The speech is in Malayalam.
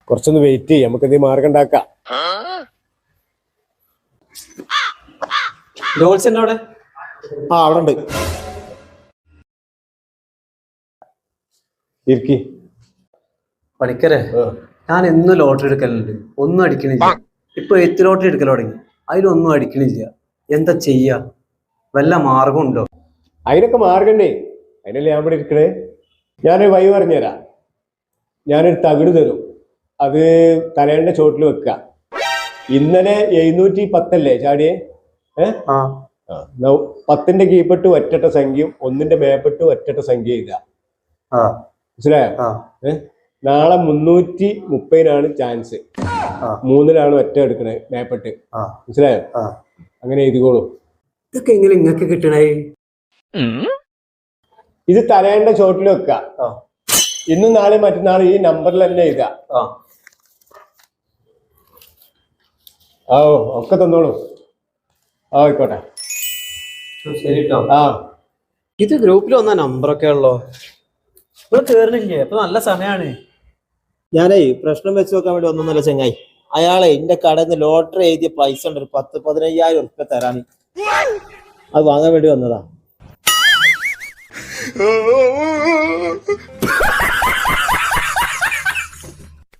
കുറച്ചൊന്ന് വെയിറ്റ് ചെയ്യും, നമുക്ക് എന്തെങ്കിലും മാർഗം ഉണ്ടാക്കാം. ജോത്സ്യന്റെ അവിടെ അവിടെ ഉണ്ട്. ഇരിക്കി. പണിക്കരെ, ഞാൻ എന്നും ലോട്ടറി എടുക്കലുണ്ട്, ഒന്നും അടിക്കണില്ല. ഇപ്പൊ 8 ലോട്ടറി എടുക്കൽ തുടങ്ങി, അതിലൊന്നും അടിക്കണില്ല. എന്താ ചെയ്യാ? വല്ല മാർഗം ഉണ്ടോ? അതിനൊക്കെ മാർഗണ്ടേ, അതിനല്ലേ ഞാൻ ഇവിടെ ഇരിക്കണേ. ഞാനൊരു വഴി പറഞ്ഞുതരാം. ഞാനൊരു തകിട് തരും, അത് തലേന്റെ ചോട്ടിൽ വെക്ക. ഇന്നലെ 710 ചാടിയേ. 10ന്റെ കീഴ്പ്പെട്ട് ഒറ്റട്ട സംഖ്യയും 1ന്റെ മേപ്പെട്ട് ഒറ്റട്ട സംഖ്യ ഇതാ. മനസ്സിലായോ? നാളെ 330 ചാൻസ്. 3 ഒറ്റ എടുക്കണേ മേപ്പെട്ട്. മനസ്സിലായോ? അങ്ങനെ എഴുതിക്കോളൂ. ഇതൊക്കെ എങ്ങനെ ഇങ്ങക്ക് കിട്ടണേ? ഇത് തലേന്റെ ചോട്ടിൽ വെക്ക. ഇന്നും നാളെ മറ്റന്നാൾ ഈ നമ്പറിൽ തന്നെ എഴുതാ. ഒക്കെ തന്നോളൂ. ആയിക്കോട്ടെ. ഇത് ഗ്രൂപ്പിൽ വന്ന നമ്പറൊക്കെ ഉള്ളോ? ഇപ്പൊ കേറില്ലേ? ഇപ്പൊ നല്ല സമയാണ്. ഞാനേ പ്രശ്നം വെച്ച് നോക്കാൻ വേണ്ടി ഒന്നൊന്നല്ല ചെങ്ങായി. അയാളെ എന്റെ കടയിൽ നിന്ന് ലോട്ടറി എഴുതിയ പൈസ ഉണ്ട്, ഒരു 10-15,000 ഉറുപ്പിക തരാന്. അത് വാങ്ങാൻ വേണ്ടി വന്നതാ.